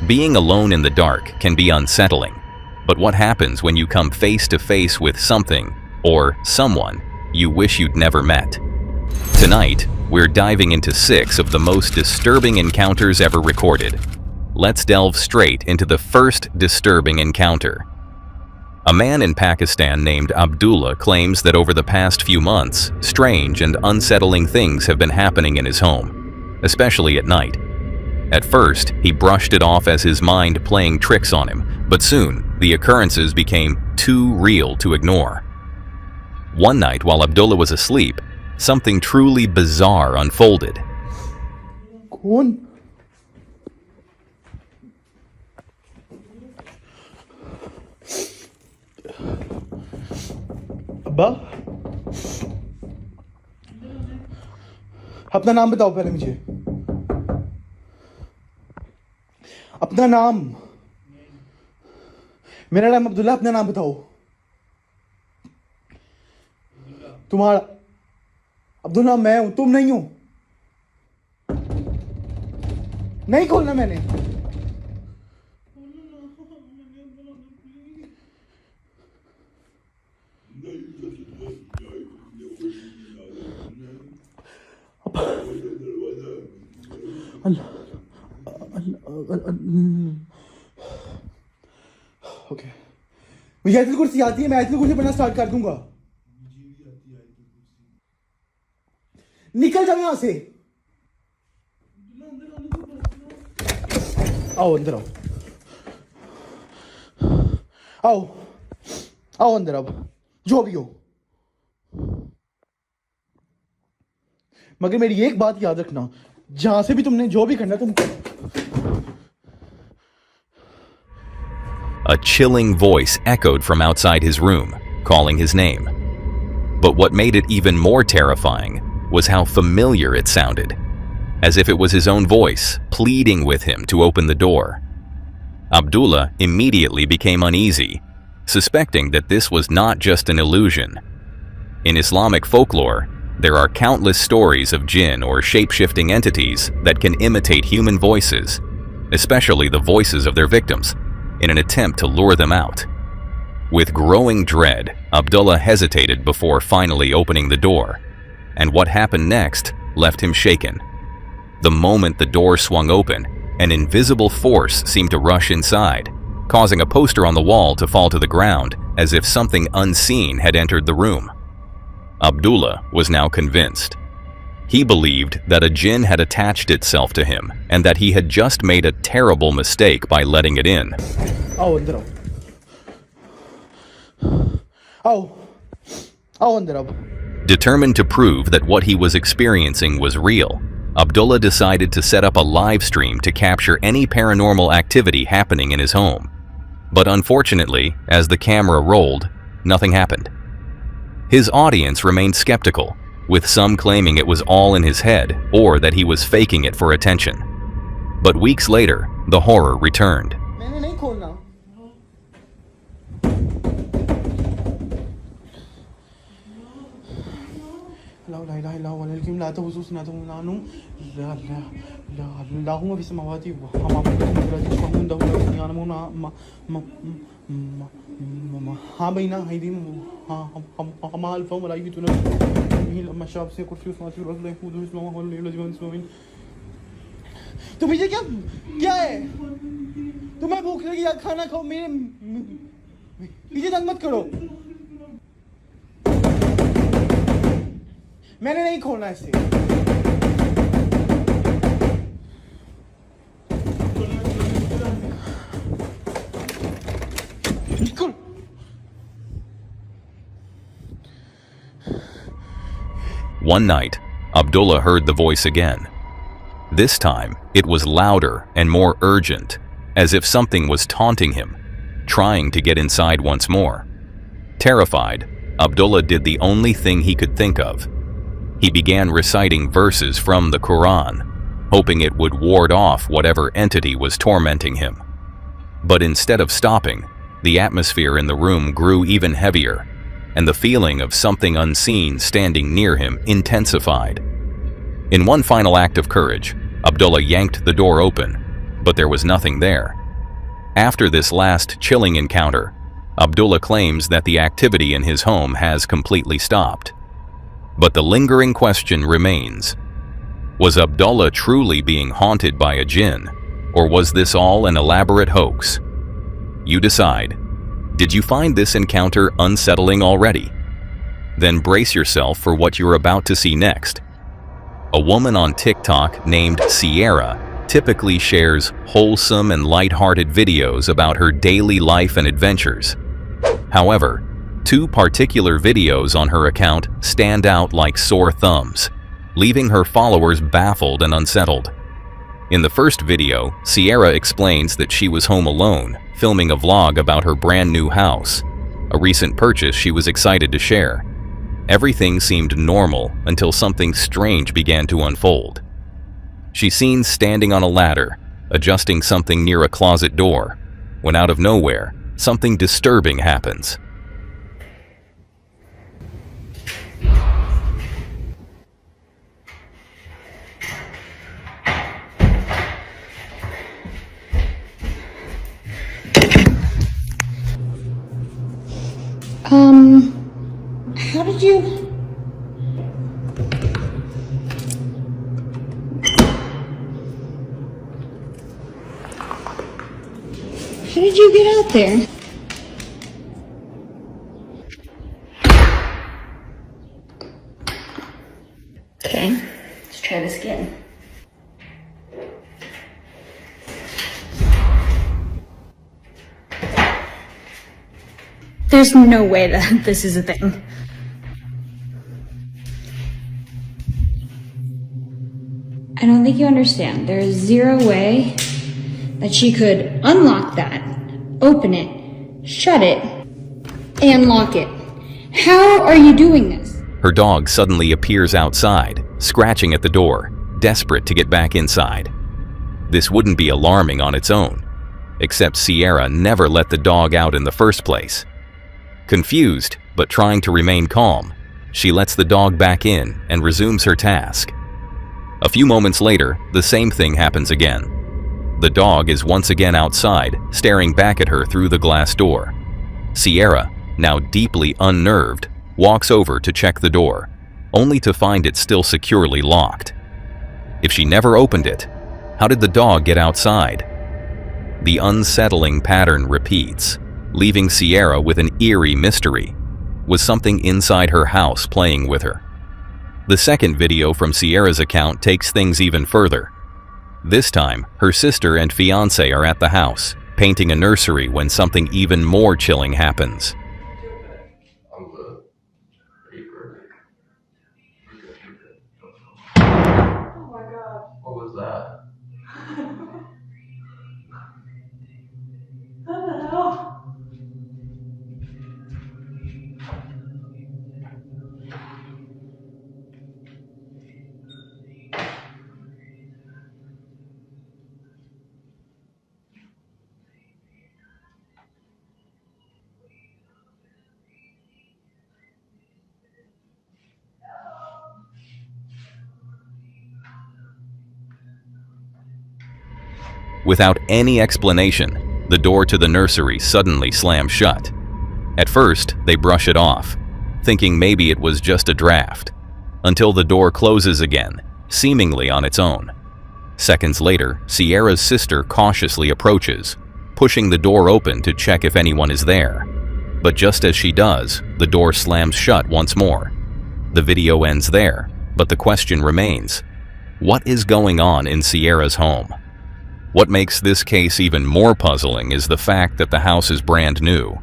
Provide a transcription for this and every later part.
Being alone in the dark can be unsettling, but what happens when you come face to face with something or someone you wish you'd never met? Tonight, we're diving into 6 of the most disturbing encounters ever recorded. Let's delve straight into the first disturbing encounter. A man in Pakistan named Abdullah claims that over the past few months, strange and unsettling things have been happening in his home, especially at night. At first, he brushed it off as his mind playing tricks on him, but soon, the occurrences became too real to ignore. One night, while Abdullah was asleep, something truly bizarre unfolded. कौन? अब्बा, अपना नाम बताओ पहले मुझे। अपना नाम। मेरा नाम अब्दुल्ला, अपना नाम बताओ। तुम्हारा? अब्दुल्ला मैं हूं, तुम नहीं हो। नहीं खोलना मैंने। ओके, मुझे आयतुल कुर्सी आती है, मैं आयतुल कुर्सी पढ़ना स्टार्ट कर दूंगा। निकल जाओ यहां से। आओ अंदर आओ, आओ आओ अंदर, अब जो भी हो। मगर मेरी एक बात याद रखना, जहां से भी तुमने जो भी करना तुम। A chilling voice echoed from outside his room, calling his name. But what made it even more terrifying was how familiar it sounded, as if it was his own voice pleading with him to open the door. Abdullah immediately became uneasy, suspecting that this was not just an illusion. In Islamic folklore, there are countless stories of jinn or shape-shifting entities that can imitate human voices, especially the voices of their victims, in an attempt to lure them out. With growing dread, Abdullah hesitated before finally opening the door, and what happened next left him shaken. The moment the door swung open, an invisible force seemed to rush inside, causing a poster on the wall to fall to the ground as if something unseen had entered the room. Abdullah was now convinced. He believed that a jinn had attached itself to him and that he had just made a terrible mistake by letting it in. आओ अंदर आओ, आओ आओ अंदर आओ। Determined to prove that what he was experiencing was real, Abdullah decided to set up a live stream to capture any paranormal activity happening in his home. But unfortunately, as the camera rolled, nothing happened. His audience remained skeptical, with some claiming it was all in his head or that he was faking it for attention. But weeks later, the horror returned. मैंने नहीं खोलना। ला इलाहा इल्लल्लाहु वल अलैहि ला तहुसुस ना तुनानु ला ला ला अल्लाहुम्मा फी समावाति व हमा बिलकुल शहुंदा यानमुना हाँ बहिना हैदी हाँ हम अल्फा मलाइकी तुना लम्मा शाब से कुर्सी उस्माती रसूल खुद इस्लाम और ले लजमान इस्लामीन। तो मुझे क्या क्या है? तुम्हें भूख लगी या खाना खाओ, मेरे मुझे तंग मत करो। मैंने नहीं खोलना इसे। One night, Abdullah heard the voice again. This time, it was louder and more urgent, as if something was taunting him, trying to get inside once more. Terrified, Abdullah did the only thing he could think of. He began reciting verses from the Quran, hoping it would ward off whatever entity was tormenting him. But instead of stopping, the atmosphere in the room grew even heavier, and the feeling of something unseen standing near him intensified. In one final act of courage, Abdullah yanked the door open, but there was nothing there. After this last chilling encounter, Abdullah claims that the activity in his home has completely stopped. But the lingering question remains: was Abdullah truly being haunted by a jinn, or was this all an elaborate hoax? You decide. Did you find this encounter unsettling already? Then brace yourself for what you're about to see next. A woman on TikTok named Sierra typically shares wholesome and light-hearted videos about her daily life and adventures. However, two particular videos on her account stand out like sore thumbs, leaving her followers baffled and unsettled. In the first video, Sierra explains that she was home alone, filming a vlog about her brand new house, a recent purchase she was excited to share. Everything seemed normal until something strange began to unfold. She's seen standing on a ladder, adjusting something near a closet door, when out of nowhere, something disturbing happens. How did you... How did you get out there? Okay, let's try this again. There's no way that this is a thing. I don't think you understand. There is zero way that she could unlock that, open it, shut it, and lock it. How are you doing this? Her dog suddenly appears outside, scratching at the door, desperate to get back inside. This wouldn't be alarming on its own, except Sierra never let the dog out in the first place. Confused, but trying to remain calm, she lets the dog back in and resumes her task. A few moments later, the same thing happens again. The dog is once again outside, staring back at her through the glass door. Sierra, now deeply unnerved, walks over to check the door, only to find it still securely locked. If she never opened it, how did the dog get outside? The unsettling pattern repeats, leaving Sierra with an eerie mystery. Was something inside her house playing with her? The second video from Sierra's account takes things even further. This time, her sister and fiance are at the house, painting a nursery when something even more chilling happens. I'm good. Oh my god. What was that? What the hell? Without any explanation, the door to the nursery suddenly slams shut. At first, they brush it off, thinking maybe it was just a draft, until the door closes again, seemingly on its own. Seconds later, Sierra's sister cautiously approaches, pushing the door open to check if anyone is there. But just as she does, the door slams shut once more. The video ends there, but the question remains: what is going on in Sierra's home? What makes this case even more puzzling is the fact that the house is brand new.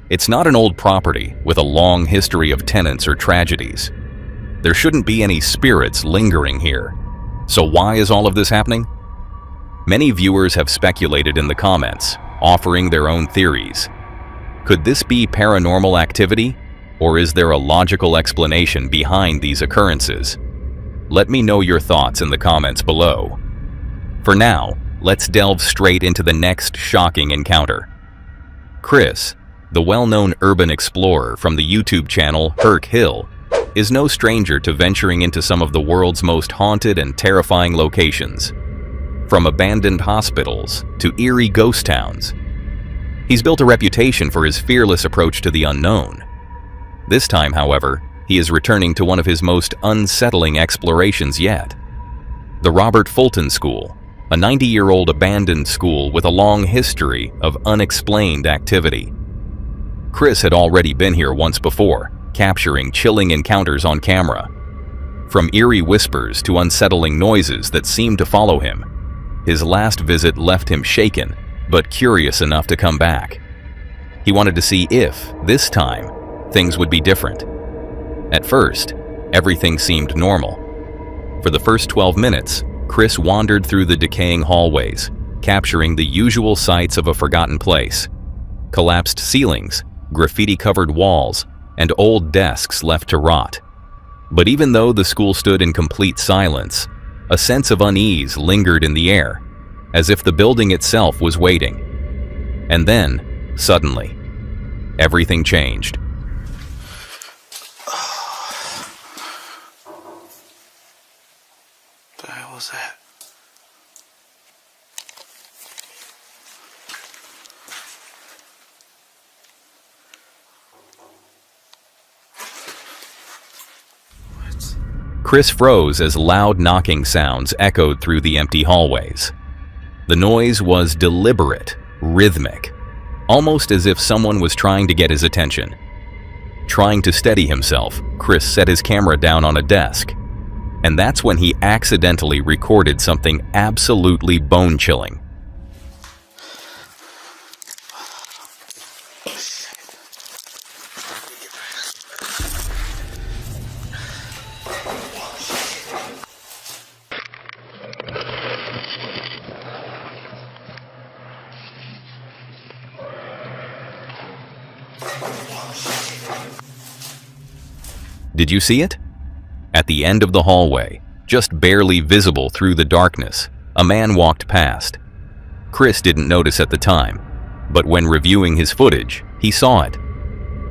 It's not an old property with a long history of tenants or tragedies. There shouldn't be any spirits lingering here. So why is all of this happening? Many viewers have speculated in the comments, offering their own theories. Could this be paranormal activity, or is there a logical explanation behind these occurrences? Let me know your thoughts in the comments below. For now, let's delve straight into the next shocking encounter. Chris, the well-known urban explorer from the YouTube channel Herc Hill, is no stranger to venturing into some of the world's most haunted and terrifying locations. from abandoned hospitals to eerie ghost towns. He's built a reputation for his fearless approach to the unknown. This time, however, he is returning to one of his most unsettling explorations yet. The Robert Fulton School, a 90-year-old abandoned school with a long history of unexplained activity. Chris had already been here once before, capturing chilling encounters on camera. From eerie whispers to unsettling noises that seemed to follow him, his last visit left him shaken, but curious enough to come back. He wanted to see if, this time, things would be different. At first, everything seemed normal. For the first 12 minutes, Chris wandered through the decaying hallways, capturing the usual sights of a forgotten place. Collapsed ceilings, graffiti-covered walls, and old desks left to rot. But even though the school stood in complete silence, a sense of unease lingered in the air, as if the building itself was waiting. And then, suddenly, everything changed. What the hell was that? Chris froze as loud knocking sounds echoed through the empty hallways. The noise was deliberate, rhythmic, almost as if someone was trying to get his attention. Trying to steady himself, Chris set his camera down on a desk. And that's when he accidentally recorded something absolutely bone-chilling. Did you see it? At the end of the hallway, just barely visible through the darkness, a man walked past. Chris didn't notice at the time, but when reviewing his footage, he saw it.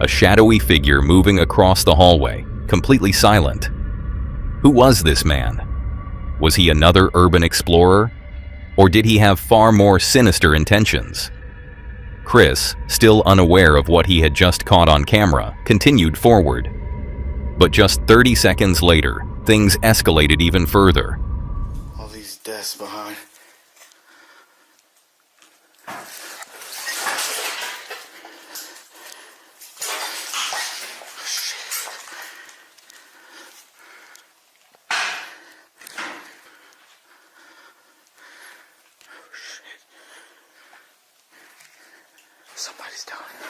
A shadowy figure moving across the hallway, completely silent. Who was this man? Was he another urban explorer? Or did he have far more sinister intentions? Chris, still unaware of what he had just caught on camera, continued forward. But just 30 seconds later, things escalated even further. All these desks behind. Somebody's down here.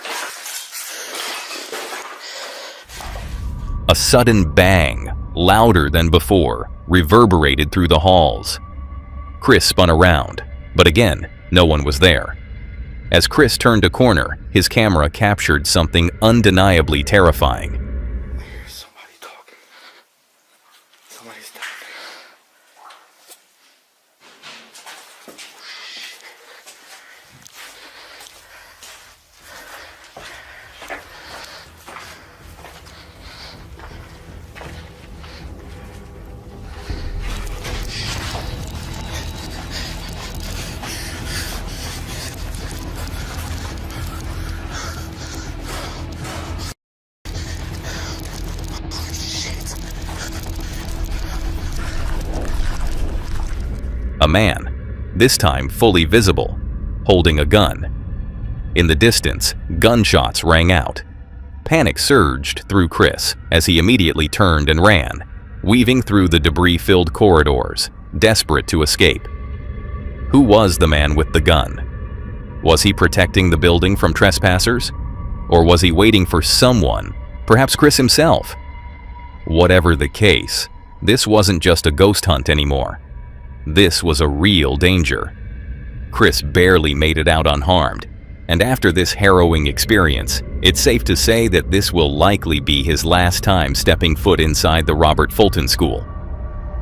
A sudden bang, louder than before, reverberated through the halls. Chris spun around, but again, no one was there. As Chris turned a corner, his camera captured something undeniably terrifying. I hear somebody talking. Somebody's down there. A man, this time fully visible, holding a gun. In the distance, gunshots rang out. Panic surged through Chris as he immediately turned and ran, weaving through the debris-filled corridors, desperate to escape. Who was the man with the gun? Was he protecting the building from trespassers? Or was he waiting for someone, perhaps Chris himself? Whatever the case, this wasn't just a ghost hunt anymore. This was a real danger. Chris barely made it out unharmed, and after this harrowing experience, it's safe to say that this will likely be his last time stepping foot inside the Robert Fulton School.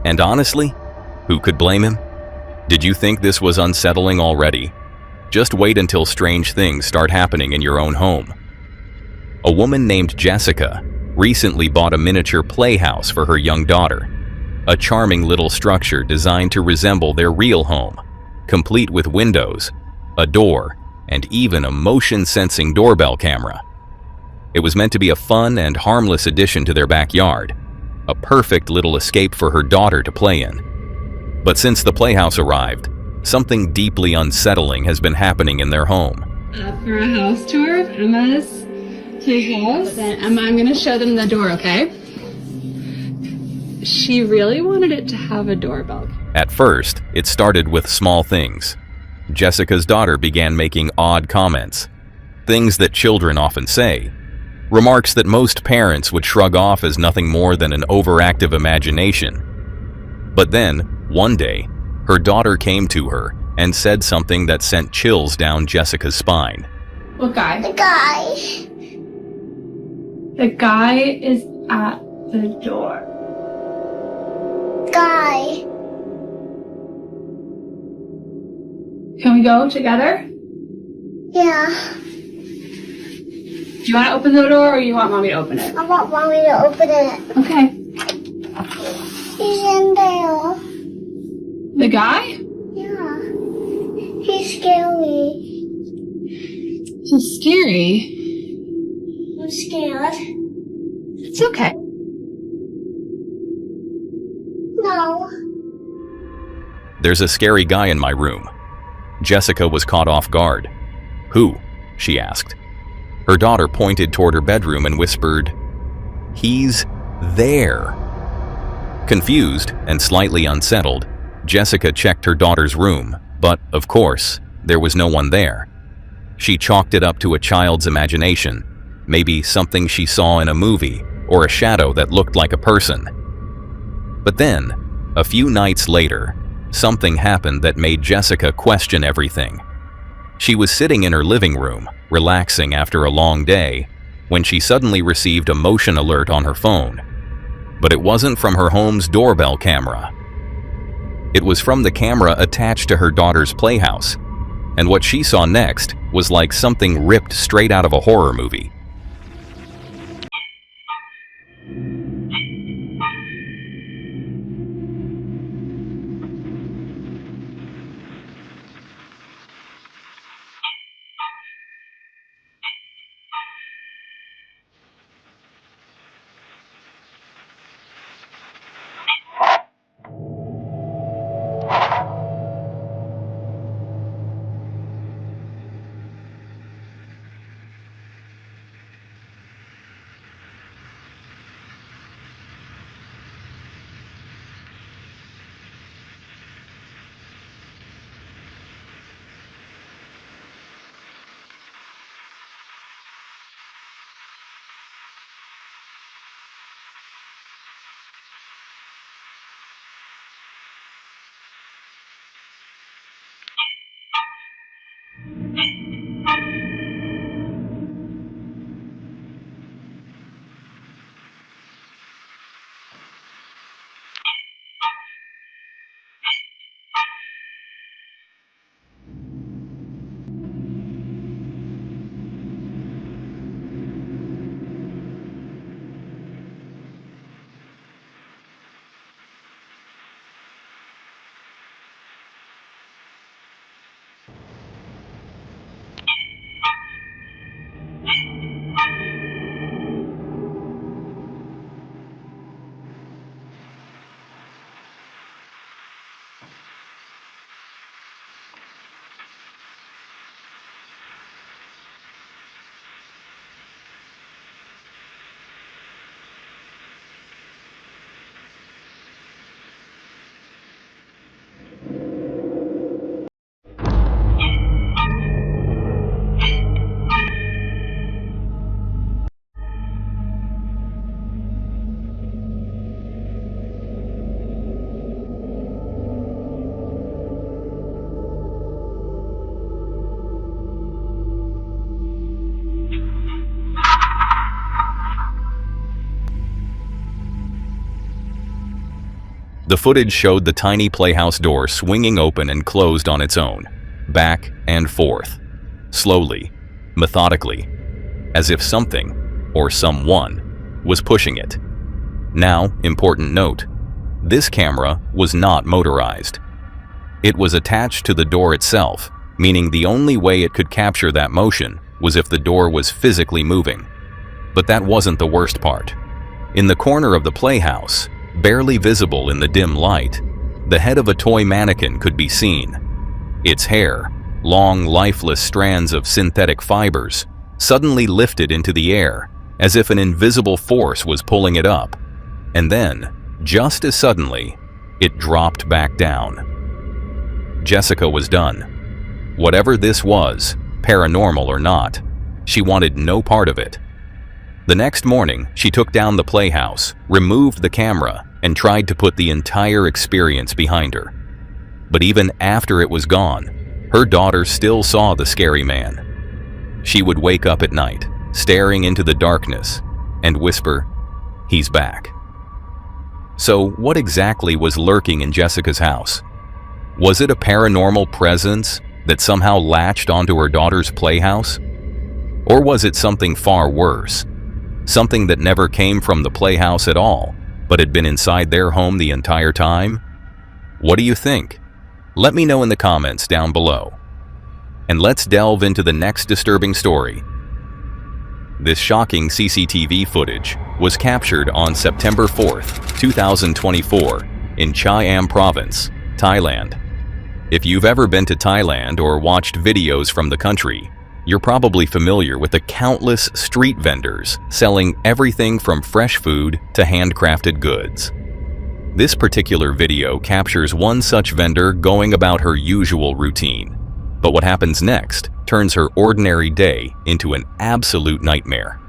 And honestly, who could blame him? Did you think this was unsettling already? Just wait until strange things start happening in your own home. A woman named Jessica recently bought a miniature playhouse for her young daughter, a charming little structure designed to resemble their real home, complete with windows, a door, and even a motion-sensing doorbell camera. It was meant to be a fun and harmless addition to their backyard, a perfect little escape for her daughter to play in. But since the playhouse arrived, something deeply unsettling has been happening in their home. For a house tour of Emma's playhouse. Then Emma, I'm going to show them the door, okay? She really wanted it to have a doorbell. At first, it started with small things. Jessica's daughter began making odd comments, things that children often say, remarks that most parents would shrug off as nothing more than an overactive imagination. But then, one day, her daughter came to her and said something that sent chills down Jessica's spine. What guy? The guy. The guy is at the door. Guy. Can we go together? Yeah. Do you want to open the door or you want mommy to open it? I want mommy to open it. Okay. He's in there. The guy? Yeah. He's scary. He's scary. I'm scared. It's okay. No. There's a scary guy in my room. Jessica was caught off guard. Who? She asked. Her daughter pointed toward her bedroom and whispered, "He's there." Confused and slightly unsettled, Jessica checked her daughter's room, but, of course, there was no one there. She chalked it up to a child's imagination, maybe something she saw in a movie or a shadow that looked like a person. But then, a few nights later, something happened that made Jessica question everything. She was sitting in her living room, relaxing after a long day, when she suddenly received a motion alert on her phone. But it wasn't from her home's doorbell camera. It was from the camera attached to her daughter's playhouse, and what she saw next was like something ripped straight out of a horror movie. The footage showed the tiny playhouse door swinging open and closed on its own, back and forth, slowly, methodically, as if something, or someone, was pushing it. Now, important note, this camera was not motorized. It was attached to the door itself, meaning the only way it could capture that motion was if the door was physically moving. But that wasn't the worst part. In the corner of the playhouse, barely visible in the dim light, the head of a toy mannequin could be seen. Its hair, long, lifeless strands of synthetic fibers, suddenly lifted into the air, as if an invisible force was pulling it up. And then, just as suddenly, it dropped back down. Jessica was done. Whatever this was, paranormal or not, she wanted no part of it. The next morning, she took down the playhouse, removed the camera, and tried to put the entire experience behind her. But even after it was gone, her daughter still saw the scary man. She would wake up at night, staring into the darkness, and whisper, "He's back." So what exactly was lurking in Jessica's house? Was it a paranormal presence that somehow latched onto her daughter's playhouse? Or was it something far worse? Something that never came from the playhouse at all, but had been inside their home the entire time? What do you think? Let me know in the comments down below. And let's delve into the next disturbing story. This shocking CCTV footage was captured on September 4th, 2024 in Chiam Province, Thailand. If you've ever been to Thailand or watched videos from the country, you're probably familiar with the countless street vendors selling everything from fresh food to handcrafted goods. This particular video captures one such vendor going about her usual routine. But what happens next turns her ordinary day into an absolute nightmare.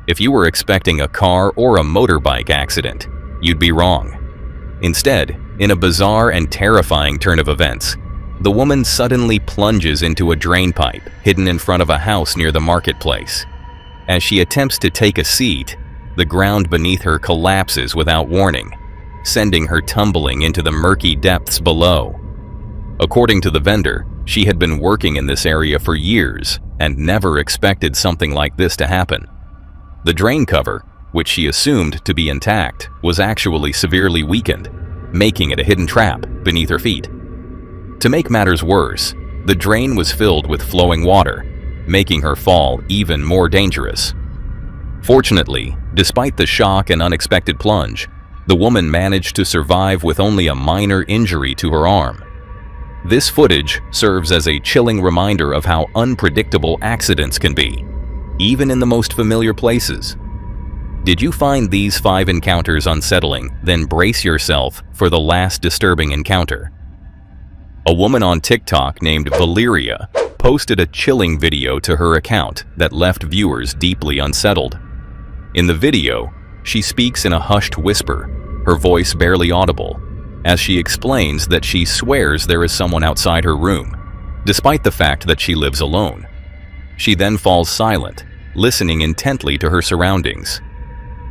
If you were expecting a car or a motorbike accident, you'd be wrong. Instead, in a bizarre and terrifying turn of events, the woman suddenly plunges into a drain pipe hidden in front of a house near the marketplace. As she attempts to take a seat, the ground beneath her collapses without warning, sending her tumbling into the murky depths below. According to the vendor, she had been working in this area for years and never expected something like this to happen. The drain cover, which she assumed to be intact, was actually severely weakened, making it a hidden trap beneath her feet. To make matters worse, the drain was filled with flowing water, making her fall even more dangerous. Fortunately, despite the shock and unexpected plunge, the woman managed to survive with only a minor injury to her arm. This footage serves as a chilling reminder of how unpredictable accidents can be, even in the most familiar places. Did you find these 5 encounters unsettling? Then brace yourself for the last disturbing encounter. A woman on TikTok named Valeria posted a chilling video to her account that left viewers deeply unsettled. In the video, she speaks in a hushed whisper, her voice barely audible, as she explains that she swears there is someone outside her room, despite the fact that she lives alone. She then falls silent, listening intently to her surroundings.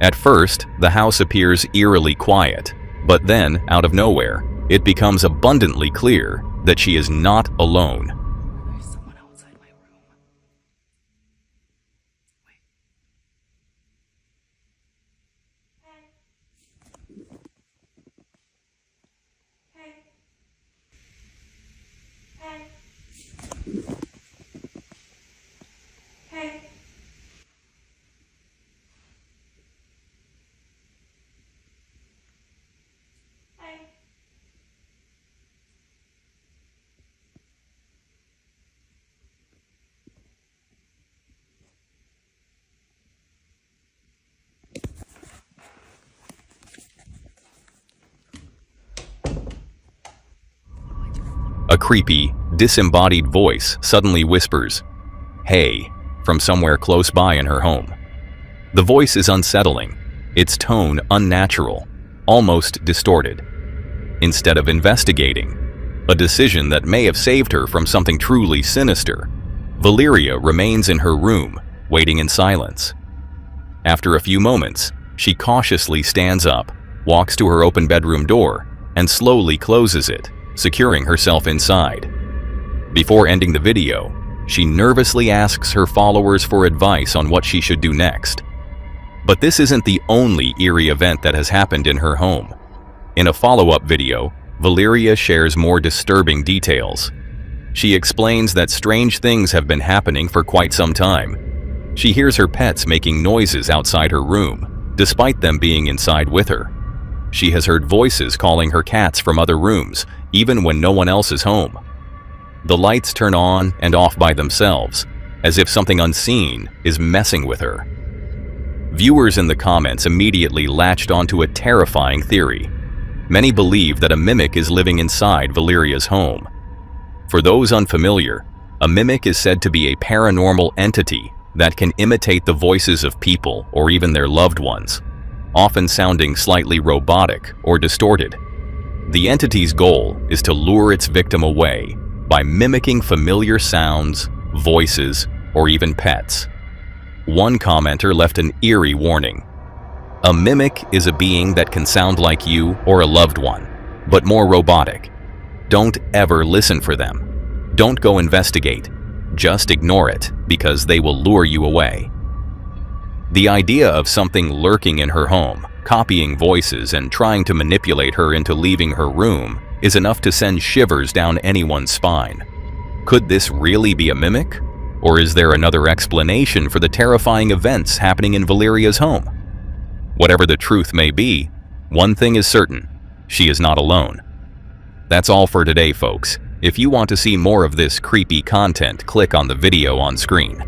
At first, the house appears eerily quiet, but then, out of nowhere, it becomes abundantly clear that she is not alone. There's someone outside my room. Wait. A creepy, disembodied voice suddenly whispers, "Hey," from somewhere close by in her home. The voice is unsettling, its tone unnatural, almost distorted. Instead of investigating, a decision that may have saved her from something truly sinister. Valeria remains in her room, waiting in silence. After a few moments, she cautiously stands up, walks to her open bedroom door, and slowly closes it, securing herself inside. Before ending the video, she nervously asks her followers for advice on what she should do next. But this isn't the only eerie event that has happened in her home. In a follow-up video, Valeria shares more disturbing details. She explains that strange things have been happening for quite some time. She hears her pets making noises outside her room, despite them being inside with her. She has heard voices calling her cats from other rooms, even when no one else is home. The lights turn on and off by themselves, as if something unseen is messing with her. Viewers in the comments immediately latched onto a terrifying theory. Many believe that a mimic is living inside Valeria's home. For those unfamiliar, a mimic is said to be a paranormal entity that can imitate the voices of people or even their loved ones, often sounding slightly robotic or distorted. The entity's goal is to lure its victim away by mimicking familiar sounds, voices, or even pets. One commenter left an eerie warning. A mimic is a being that can sound like you or a loved one, but more robotic. Don't ever listen for them. Don't go investigate. Just ignore it, because they will lure you away. The idea of something lurking in her home, copying voices and trying to manipulate her into leaving her room is enough to send shivers down anyone's spine. Could this really be a mimic? Or is there another explanation for the terrifying events happening in Valeria's home? Whatever the truth may be, one thing is certain: she is not alone. That's all for today, folks. If you want to see more of this creepy content, click on the video on screen.